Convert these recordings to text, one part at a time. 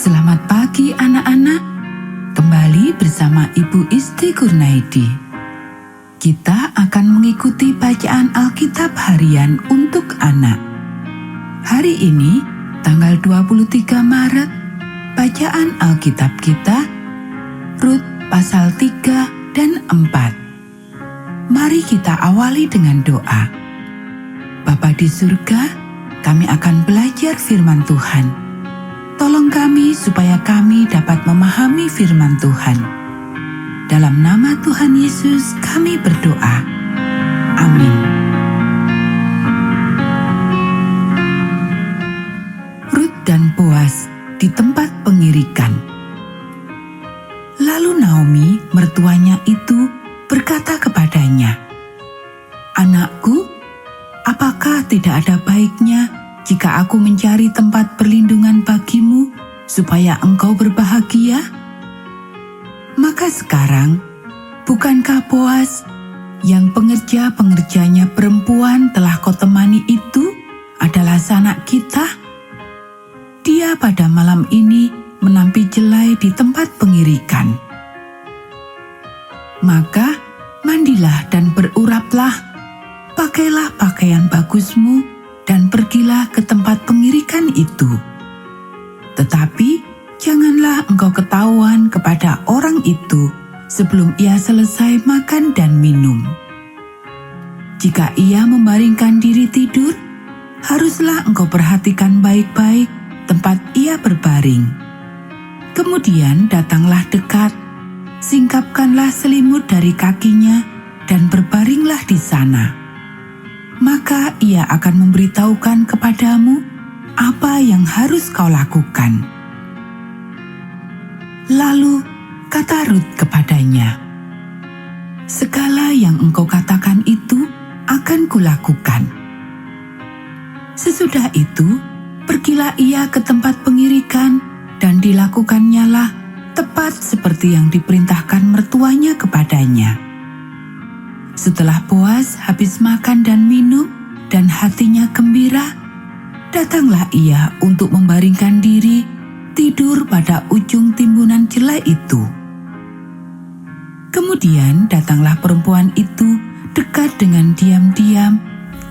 Selamat pagi anak-anak, kembali bersama Ibu Isti Kurnaidi. Kita akan mengikuti bacaan Alkitab harian untuk anak. Hari ini, tanggal 23 Maret, bacaan Alkitab kita, Rut pasal 3 dan 4. Mari kita awali dengan doa. Bapa di surga, kami akan belajar firman Tuhan. Tolong kami supaya kami dapat memahami firman Tuhan. Dalam nama Tuhan Yesus kami berdoa. Amin. Rut dan Boas di tempat pengirikan. Lalu Naomi, mertuanya itu, berkata kepadanya, "Anakku, apakah tidak ada baiknya jika aku mencari tempat perlindungan bagimu, supaya engkau berbahagia? Maka sekarang, bukankah Boas, yang pengerja-pengerjanya perempuan telah kau temani itu, adalah sanak kita? Dia pada malam ini menampi jelai di tempat pengirikan. Maka mandilah dan beruraplah, pakailah pakaian bagusmu, dan pergilah ke tempat pengirikan itu. Tetapi janganlah engkau ketahuan kepada orang itu sebelum ia selesai makan dan minum. Jika ia membaringkan diri tidur, haruslah engkau perhatikan baik-baik tempat ia berbaring. Kemudian datanglah dekat, singkapkanlah selimut dari kakinya, dan berbaringlah di sana. Maka ia akan memberitahukan kepadamu apa yang harus kau lakukan." Lalu kata Rut kepadanya, "Segala yang engkau katakan itu akan kulakukan." Sesudah itu, pergilah ia ke tempat pengirikan, dan dilakukannya tepat seperti yang diperintahkan mertuanya kepadanya. Setelah Boas habis makan dan minum, dan hatinya gembira, datanglah ia untuk membaringkan diri tidur pada ujung timbunan jelai itu. Kemudian datanglah perempuan itu dekat dengan diam-diam,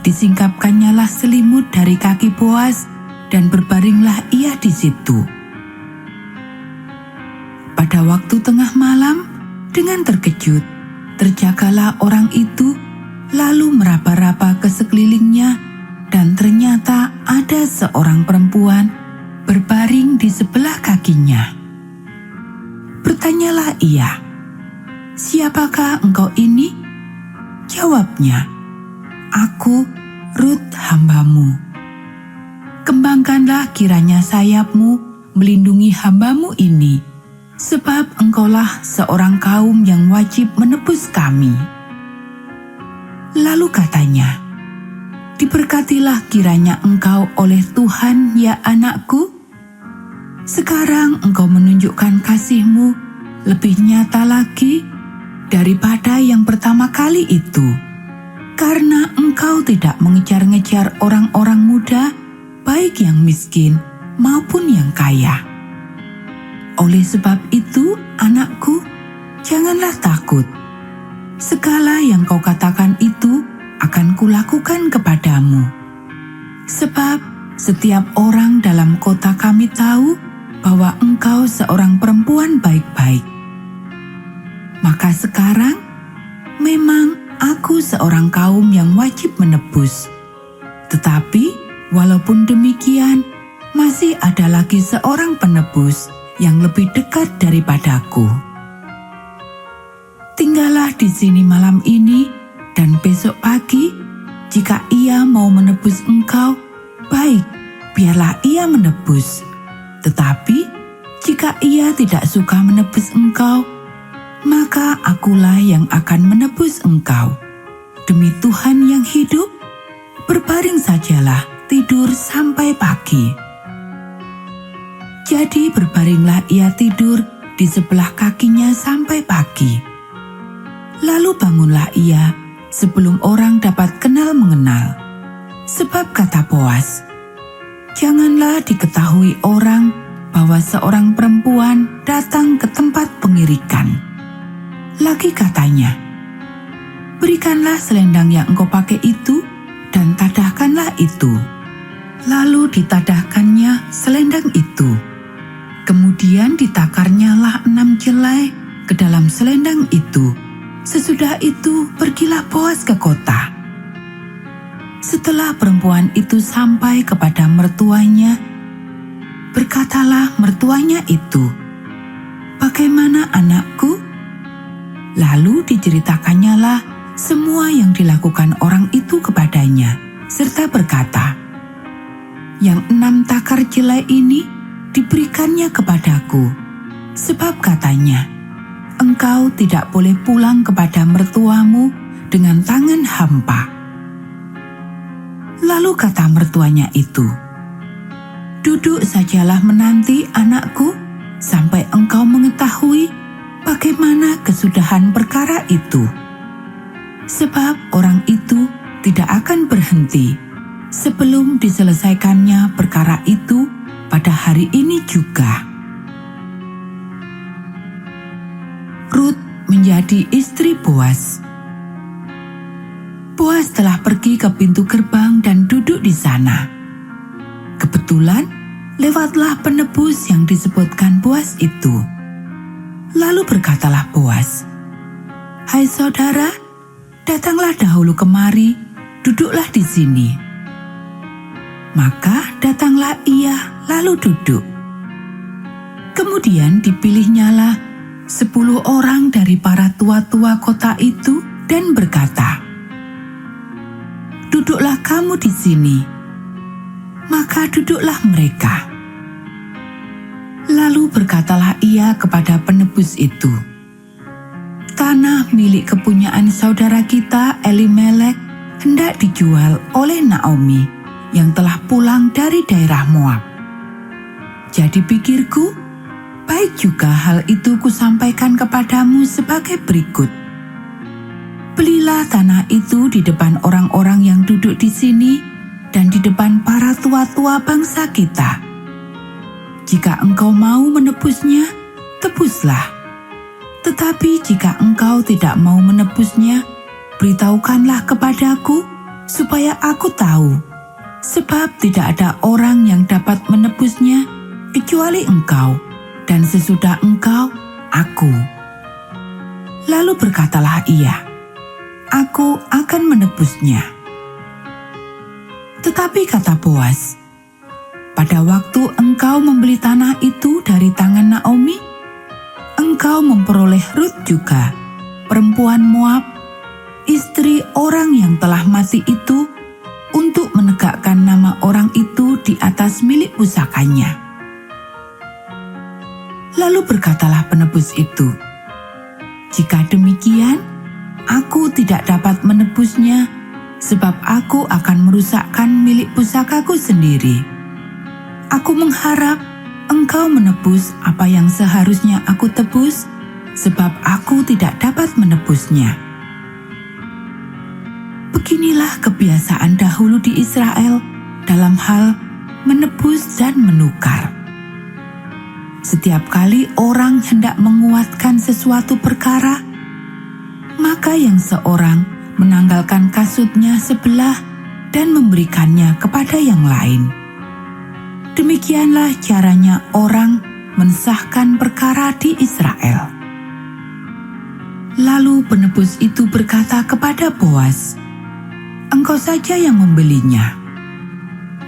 disingkapkannya selimut dari kaki Boas, dan berbaringlah ia di situ. Pada waktu tengah malam, dengan terkejut, terjagalah orang itu, lalu meraba-raba ke sekelilingnya, dan ternyata ada seorang perempuan berbaring di sebelah kakinya. Bertanyalah ia, "Siapakah engkau ini?" Jawabnya, "Aku, Rut, hambamu. Kembangkanlah kiranya sayapmu melindungi hambamu ini, sebab engkaulah seorang kaum yang wajib menebus kami." Lalu katanya, "Diberkatilah kiranya engkau oleh Tuhan, ya anakku. Sekarang engkau menunjukkan kasih-Mu lebih nyata lagi daripada yang pertama kali itu, karena engkau tidak mengejar-ngejar orang-orang muda, baik yang miskin maupun yang kaya. Oleh sebab itu, anakku, janganlah takut. Segala yang kau katakan itu akan kulakukan kepadamu. Sebab setiap orang dalam kota kami tahu bahwa engkau seorang perempuan baik-baik. Maka sekarang, memang aku seorang kaum yang wajib menebus. Tetapi walaupun demikian, masih ada lagi seorang penebus yang lebih dekat daripadaku. Tinggallah di sini malam ini, dan besok pagi, jika ia mau menebus engkau, baik, biarlah ia menebus. Tetapi jika ia tidak suka menebus engkau, maka akulah yang akan menebus engkau. Demi Tuhan yang hidup, berbaring sajalah tidur sampai pagi." Jadi berbaringlah ia tidur di sebelah kakinya sampai pagi. Lalu bangunlah ia sebelum orang dapat kenal mengenal. Sebab kata Boas, "Janganlah diketahui orang bahwa seorang perempuan datang ke tempat pengirikan. Lagi katanya, "Berikanlah selendang yang engkau pakai itu dan tadahkanlah itu." Lalu ditadahkannya selendang itu. Kemudian ditakarnyalah 6 jelai ke dalam selendang itu. Sesudah itu pergilah Boas ke kota. Setelah perempuan itu sampai kepada mertuanya, berkatalah mertuanya itu, "Bagaimana anakku?" Lalu diceritakannya semua yang dilakukan orang itu kepadanya, serta berkata, "Yang 6 takar jelai ini diberikannya kepadaku, sebab katanya, engkau tidak boleh pulang kepada mertuamu dengan tangan hampa." Lalu kata mertuanya itu, "Duduk sajalah menanti anakku, sampai engkau mengetahui bagaimana kesudahan perkara itu. Sebab orang itu tidak akan berhenti sebelum diselesaikannya perkara itu pada hari ini juga." Rut menjadi istri Boas. Boas telah pergi ke pintu gerbang dan duduk di sana. Kebetulan lewatlah penebus yang disebutkan Boas itu. Lalu berkatalah Boas, "Hai saudara, datanglah dahulu kemari, duduklah di sini." Maka datanglah ia lalu duduk. Kemudian dipilihnyalah 10 orang dari para tua-tua kota itu dan berkata, "Duduklah kamu di sini." Maka duduklah mereka. Lalu berkatalah ia kepada penebus itu, "Tanah milik kepunyaan saudara kita Elimelek hendak dijual oleh Naomi yang telah pulang dari daerah Moab. Jadi pikirku, baik juga hal itu kusampaikan kepadamu sebagai berikut. Belilah tanah itu di depan orang-orang yang duduk di sini dan di depan para tua-tua bangsa kita. Jika engkau mau menebusnya, tebuslah. Tetapi jika engkau tidak mau menebusnya, beritahukanlah kepadaku supaya aku tahu, sebab tidak ada orang yang dapat menebusnya kecuali engkau, dan sesudah engkau, aku." Lalu berkatalah ia, "Aku akan menebusnya." Tetapi kata Boas, "Pada waktu engkau membeli tanah itu dari tangan Naomi, engkau memperoleh Rut juga, perempuan Moab, istri orang yang telah mati itu, untuk menegakkan nama orang itu di atas milik pusakanya." Lalu berkatalah penebus itu, "Jika demikian, aku tidak dapat menebusnya, sebab aku akan merusakkan milik pusakaku sendiri. Aku mengharap engkau menebus apa yang seharusnya aku tebus, sebab aku tidak dapat menebusnya." Beginilah kebiasaan dahulu di Israel dalam hal menebus dan menukar. Setiap kali orang hendak menguatkan sesuatu perkara, maka yang seorang menanggalkan kasutnya sebelah dan memberikannya kepada yang lain. Demikianlah caranya orang mensahkan perkara di Israel. Lalu penebus itu berkata kepada Boas, "Engkau saja yang membelinya."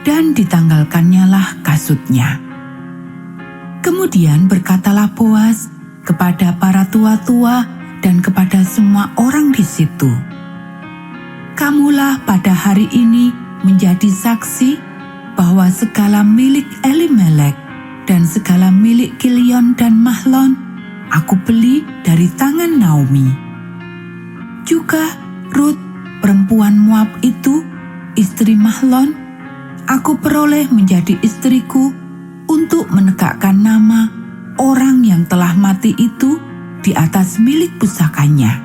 Dan ditanggalkannyalah kasutnya. Kemudian berkatalah Boas kepada para tua-tua dan kepada semua orang di situ, "Kamulah pada hari ini menjadi saksi bahwa segala milik Elimelek dan segala milik Kilion dan Mahlon aku beli dari tangan Naomi. Juga Rut, perempuan Moab itu, istri Mahlon, aku peroleh menjadi istriku untuk menegakkan nama orang yang telah mati itu di atas milik pusakanya.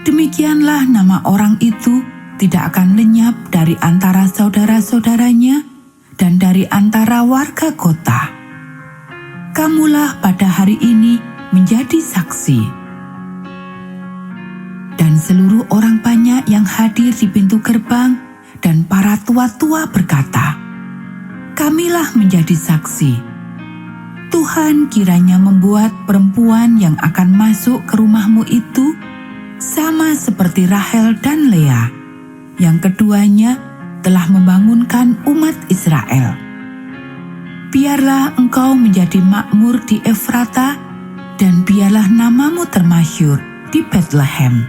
Demikianlah nama orang itu tidak akan lenyap dari antara saudara-saudaranya dan dari antara warga kota. Kamulah pada hari ini menjadi saksi. Dan seluruh orang banyak yang hadir di pintu gerbang dan para tua-tua berkata, "Kamilah menjadi saksi. Tuhan kiranya membuat perempuan yang akan masuk ke rumahmu itu sama seperti Rahel dan Lea, yang keduanya telah membangunkan umat Israel. Biarlah engkau menjadi makmur di Efrata, dan biarlah namamu termasyhur di Betlehem.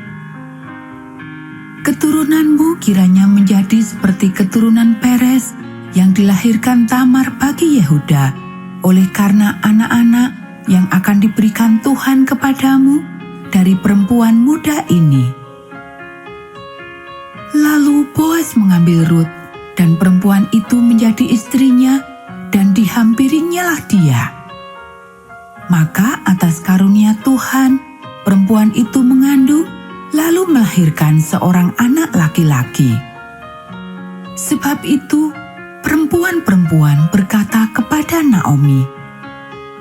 Keturunanmu kiranya menjadi seperti keturunan Peres yang dilahirkan Tamar bagi Yehuda, oleh karena anak-anak yang akan diberikan Tuhan kepadamu dari perempuan muda ini." Lalu Boas mengambil Rut, dan perempuan itu menjadi istrinya, dan dihampirinyalah dia. Maka atas karunia Tuhan, perempuan itu mengandung, lalu melahirkan seorang anak laki-laki. Sebab itu, perempuan-perempuan berkata kepada Naomi,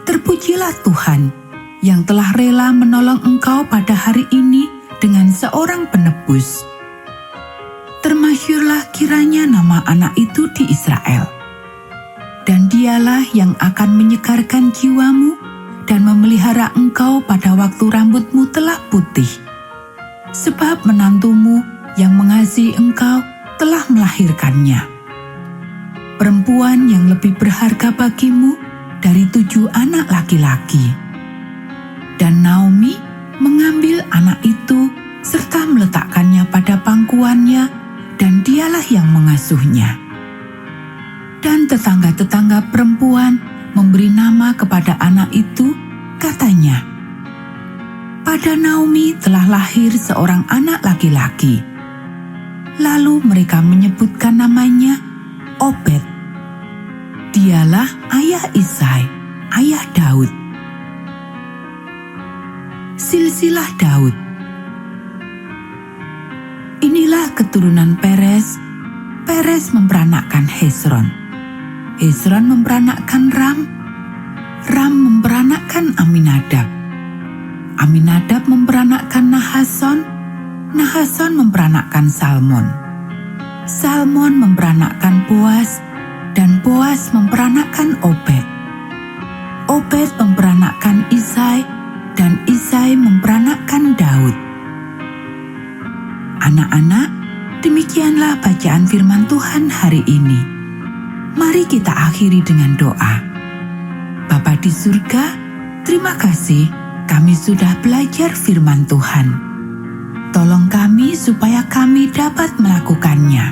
"Terpujilah Tuhan yang telah rela menolong engkau pada hari ini dengan seorang penebus. Termasyhurlah kiranya nama anak itu di Israel. Dan dialah yang akan menyegarkan jiwamu dan memelihara engkau pada waktu rambutmu telah putih. Sebab menantumu yang mengasihi engkau telah melahirkannya. Perempuan yang lebih berharga bagimu dari 7 anak laki-laki." Dan Naomi mengambil anak itu serta meletakkannya pada pangkuannya, dan dialah yang mengasuhnya. Dan tetangga-tetangga perempuan memberi nama kepada anak itu, katanya, "Pada Naomi telah lahir seorang anak laki-laki." Lalu mereka menyebutkan namanya Obed. Dialah ayah Isai, ayah Daud. Silsilah Daud. Inilah keturunan Peres. Peres memperanakkan Hezron. Hezron memperanakkan Ram. Ram memperanakkan Aminadab. Aminadab memperanakkan Nahason. Nahason memperanakkan Salmon. Salmon memperanakkan Boas, dan Boas memperanakkan Obed. Obed memperanakkan Isai, dan Isai memperanakkan Daud. Anak-anak, demikianlah bacaan firman Tuhan hari ini. Mari kita akhiri dengan doa. Bapa di surga, terima kasih kami sudah belajar firman Tuhan. Tolong kami supaya kami dapat melakukannya.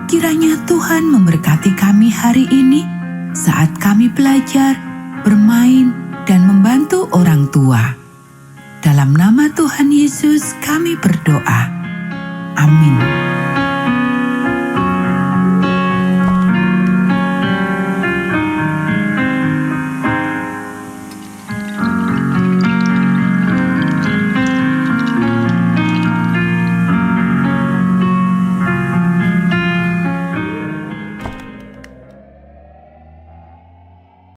Kiranya Tuhan memberkati kami hari ini saat kami belajar, bermain, dan membantu orang tua. Dalam nama Tuhan Yesus kami berdoa. Amin.